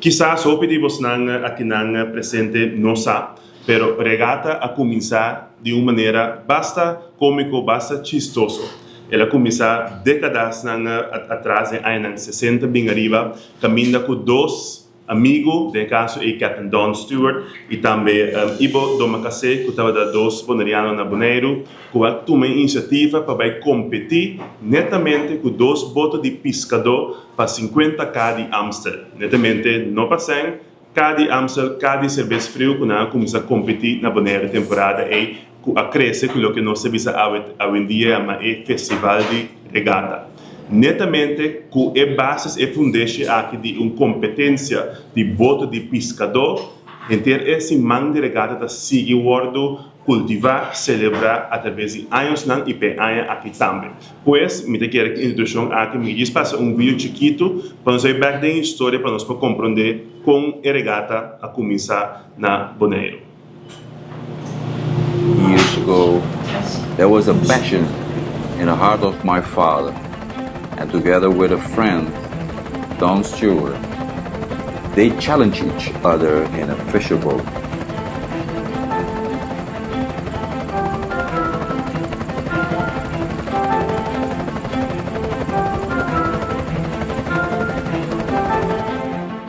Quizás o pedimos aqui na presente não sabe, pero regata a começar de uma maneira basta cômico, basta chistoso. Ela começa décadas atrás, em 60 bem arriba, caminha com dois amigos, de caso é Captain Don Stewart e também Ibo Domacase, que estava da dois bonerianos na Boneiro, que tomou iniciativa para competir netamente com dois botos de pescador para 50k de Amstel. Netamente, não passem, cada Amstel, cada cerveja frio, que nós começamos a competir na Boneiro temporada e a crescer com o que nós sabemos hoje em dia, é festival de regata. Netamente, com a base e fundação aqui de uma competência de boto de pescador, ter esse man de regata da seguir o cultivar, celebrar através de anos e anos aqui também. Pois, me quero que a introdução aqui me diz passa vídeo chiquito para nós ver back da história para nós compreender como a regata a começar na Boneiro. Years ago, there was a passion in the heart of my father, and together with a friend, Don Stewart, they challenged each other in a fisher boat.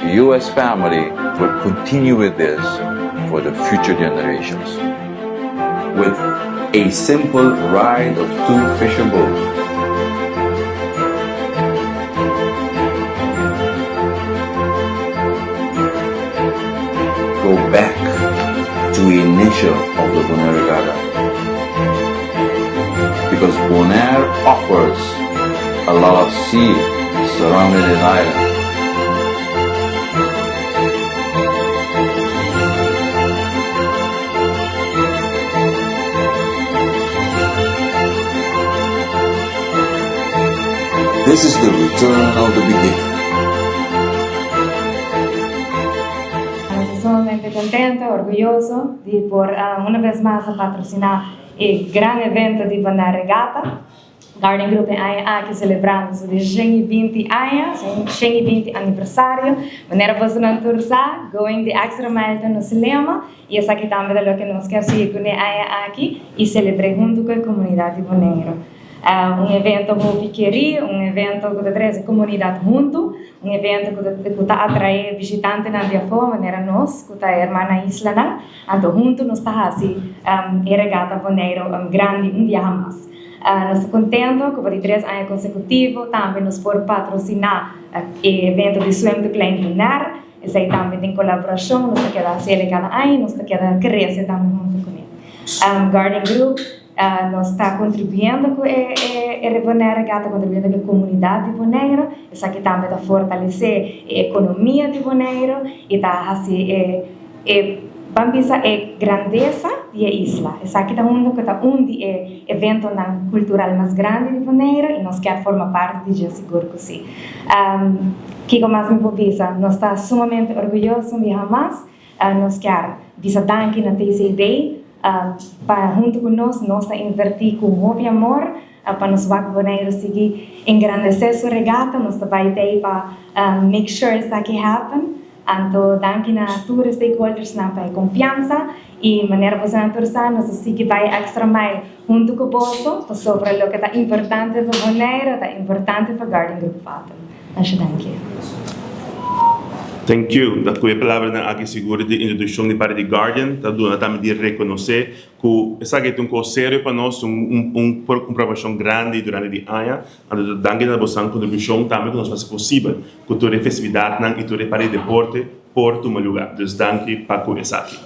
The U.S. family will continue with this for the future generations, with a simple ride of 2 fishing boats. Go back to the initial of the Bonaire Regatta, because Bonaire offers a lot of sea surrounding this island. This is the return of the beginning. Estoy sumamente contento, orgulloso de por una vez más a patrocinar el gran evento de Bonaire Regata. Garden Group aqui celebrando os 120 anos, 120 aniversário. Maneira você não torcer, going the extra mile no cinema. E essa aqui também é o que nós queremos seguir aqui e celebrar junto com a comunidade de Bonaire. Evento muito pequeno, evento que traz a comunidade junto, evento que está atrai visitantes na dia fora, maneira nós, que está a irmã na isla, então junto nós está assim, regata Bonaire grande dia mais. Nós estamos contentes que por 3 anos consecutivos também nos for patrocinar o evento de Swim to Klein Bonaire, isso aí também em colaboração, nós estamos a ser cada ano, nós estamos a crescer também junto com ele. Garden Group nós está contribuindo com a Bonaire Regata, contribuindo com a comunidade de Bonaire, isso aqui também está fortalecer a economia de Bonaire e está assim vamos a grandeza da isla. Isso aqui está um evento cultural mais grande de Bonaire e nós queremos formar parte de seguro que sim. Que mais me pode dizer? Nós estamos sumamente orgulhosos de Hamas. Nós queremos dizer danke na TCD para junto conosco nós invertir com muito amor para nos Bonaire seguir engrandecer sua regata. Nós vai ter para make sure isso aqui happen. Então, danke na todos stakeholders na confiança e maneira você não torcer, nós seguir vai extra mile junto com o bolso, sobre o que está importante para Bonaire, está importante para Garden Group Fato. Acho danke. Thank you. Da tua palavra aqui segura de introdução de parte de Guardian, tá dando também de reconhecer que essa é um coisa sério para nós, comprovação grande durante o ano. Então, danke na vossa contribuição também que nós faz possível que toda festividade e toda parte de deporte por tomar lugar. Então, danke para essa aqui.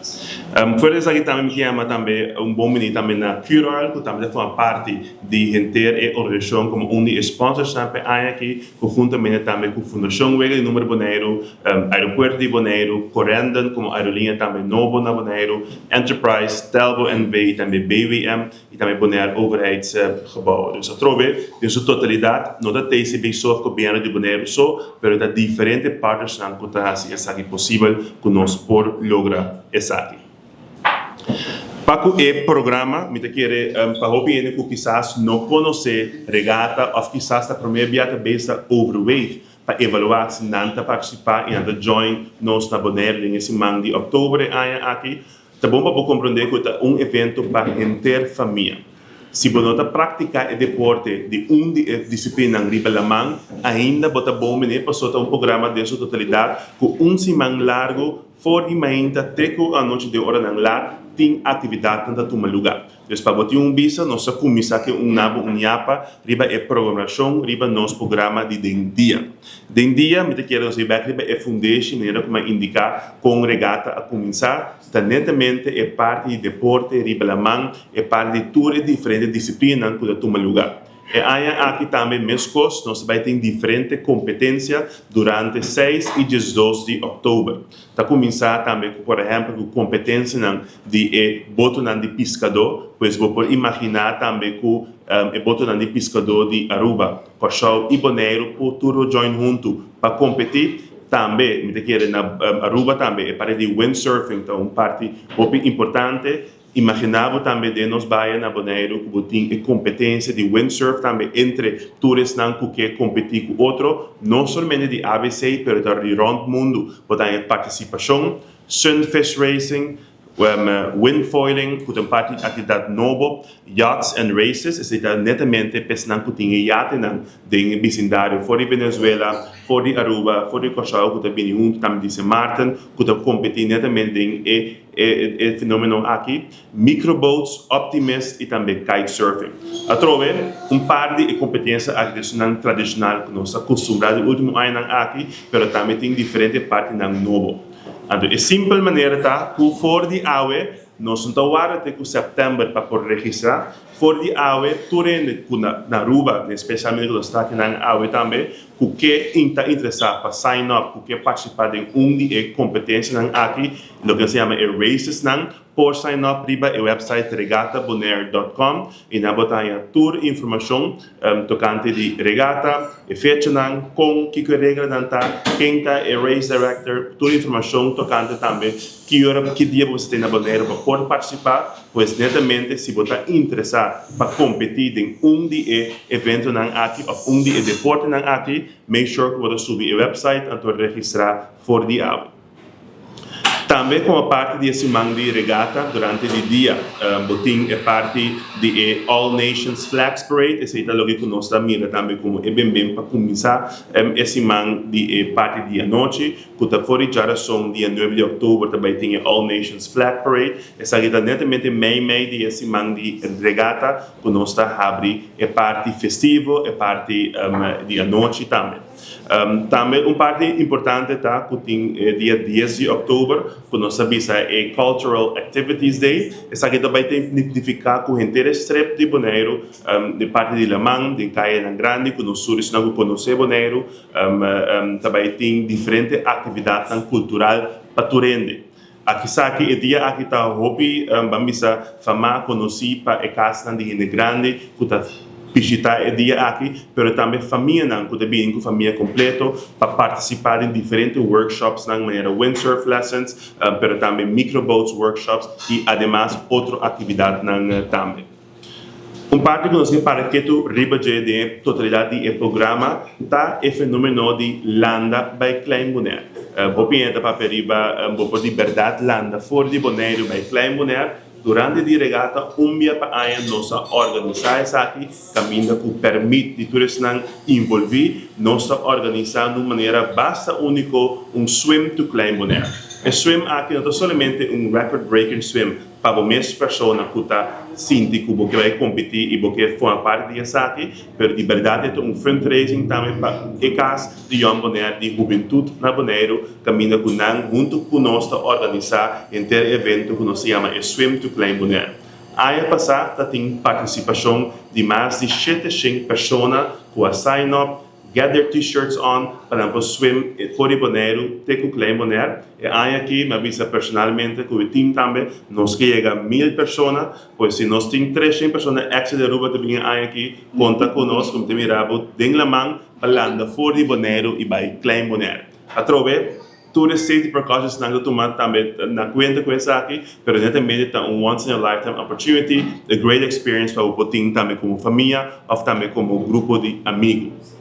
Fora isso aqui também me chama também bom menino também na Cural, que também faz parte de inteira organização como de sponsors também aqui, conjuntamente também com a Fundação Wege de Número Bonaire, Aeroporto de Bonaire, Corendon como aerolínea também Novo na Bonaire, Enterprise, Telbo NV, também BWM e também Bonaire Overheidsgebouw. Dus eu trouxe em sua totalidade, não da TCB só com o governo de Bonaire só, mas da diferentes partners que estão fazendo essa aqui possível que nós por lograr essa aqui. Para o programa, me quero para o que quizás não conhece regata ou quizás a primeira viagem besta overweight, para evaluar se não participar e anda join nos na Bonaire nesse mês de outubro aqui. Tá bom para compreender que é evento para interfamília. Se você não praticar o deporte de disciplina em Ribalamang, ainda bota bom para soltar programa de sua totalidade com semana largo, fora de manhã, até a noite de hora não lá, tem atividade na tua lugar. Então, para botar visa, nossa comissão que nabo nhapa, riba é programação, riba nosso programa de dia. Den dia, me quero dizer, riba é foundation, maneira como indicar com regata a começar, netamente é parte de deporte, riba la mão, é parte de todas as diferentes disciplinas que a tua lugar. E aqui também, mescos, nós vamos ter diferentes competências durante 6 e 12 de outubro. Está começar também, por exemplo, com competência de boto de pescador, pois vou imaginar também com o boto de pescador de Aruba, Cochau e Bonaire, por tudo join junto para competir. Também, me quero na Aruba também, é para de windsurfing, então uma parte muito importante. Imaginava também de nós baia na Bonaire que tem competência de windsurf também entre turistas que competir com outro, não somente de ABC, mas de round mundo, tem participação, sunfish racing, windfoiling, que tem parte de atividade nova, yachts and races, seja netamente pessoas que têm iate no vecindário, fora de Venezuela, fora de Aruba, fora de Cochau, que tem um também de São Martin, que tem competir netamente em fenômeno aqui, microboats, optimist e também kitesurfing. A trove, par de competências tradicional que nós acostumamos no último ano aqui, mas também tem diferentes partes novo. Então, é simples maneira que fora de água, nós não estamos até setembro para poder registrar. Fora de água, turende na Aruba, especialmente quando está aqui na água também, que está interessado para sign up, que participar de de competências aqui, o que se chama races, por sign up riba o website regatabonaire.com e na botanha toda informação tocante de regata, fecha com que regra tá, quem tá é race director, toda informação tocante também que dia você tem na Bonaire para poder participar, pois netamente se você está interessado para competir em de evento aqui ou de deporte aqui, make sure que você subir o website e registrar fora de água. Também como parte desse mês de regata, durante o dia, botim é parte de All Nations Flags Parade, esse é o que nós mira também como é bem para começar esse mês de parte de noite, que está fora de geração, dia 9 de outubro, também tem All Nations Flag Parade, essa aqui está netamente meio de esse mês de regata, que nós está abrindo é parte festivo, é parte de noite também. Também parte importante tá que tem dia 10 de outubro, que nós sabemos é Cultural Activities Day. Essa aqui também tem significado com inteira strep de Bonaire, de parte de Lamang, de Caia Grande, que nós surge não conhecer Bonaire, também tem diferentes atividades culturais para turende. Aqui sabe o dia aqui está hobby, vamos falar conhecer para a casa de gente grande, que está visitar o dia aqui, mas também família não, que também com família completa para participar em diferentes workshops na maneira windsurf lessons, mas também microboats workshops e además outra atividade também. Parte que nós para que tu riba de totalidade do programa tá o fenômeno de landa by Klein Bonaire. Vou pintar para riba, vou liberdade landa fora de Bonaire by Klein Bonaire. Durante a regata, dia para a nossa organizar essa aqui, caminho que permite de turistas envolver, nossa organizar de maneira basta único swim to Klein Bonaire. O swim aqui não é somente record-breaking swim para a mesma pessoa que está sentindo que vai competir e que forma parte dessa aqui, mas de verdade é fundraising também para a casa de Young Bonaire, de juventude na Bonaire, caminho que nós junto com nós organizar um evento que nós chama Swim to Klein Bonaire. Aí passada tem participação de mais de 700 pessoas com a sign-up, get their t-shirts on, para swim fora de Bonaire, com Klein Bonaire. E aí aqui, me avisa personalmente que o time também, nós chega 1000 pessoas, pois se nós temos 300 pessoas extra de Aruba também aí aqui, conta conosco, como te mirabo, den la mão, falando fora de Bonaire e by Klein Bonaire. A trove, todas as safety precautions que tomar também na conta com essa aqui, mas netamente é once in a lifetime opportunity, a great experience para o time também como família, ou também como grupo de amigos.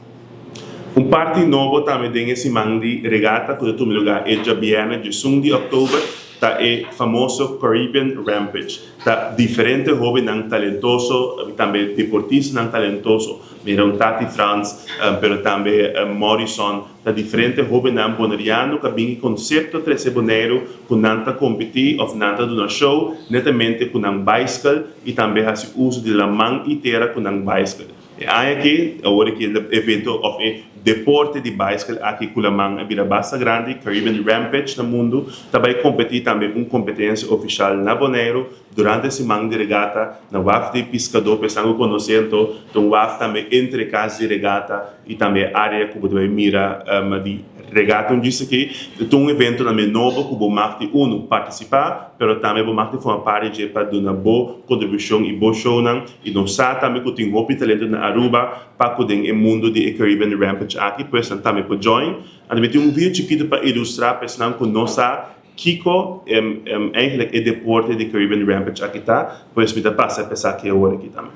parte novo também tem esse mandi regata que tu me lugar é já viene de 5 de outubro, tá é famoso Caribbean Rampage, tá diferente jovem não talentoso, também deportista não talentoso, miram Tati France, pero também Morrison, tá diferente jovem não bonariano que vem conceito 13 boneiro com nanta competir ou nanta do show, netamente com um bicycle e também faz uso de la mão inteira com um bicycle. E aqui, agora que o evento of deporte de bicycle aqui com a mão é bastante grande, Caribbean Rampage no mundo, também competir também uma competência oficial na Bonaire durante esse mão de regata, na WAF de pescador, pensando conhecendo, então WAF também entre casas de regata e também área que você mira de regata, onde diz que é um evento também novo que você pode participar, mas também você pode formar parte para dar uma boa contribuição e boa show, e não sabe também que tem um talento na Aruba para poder o mundo de Caribbean Rampage aqui, pois também pode join. E tem vídeo chiquito para ilustrar, pessoal que não sabe Kiko é deporte de Caribbean Rampage aqui tá, pois me passa a pensar que é hora aqui também.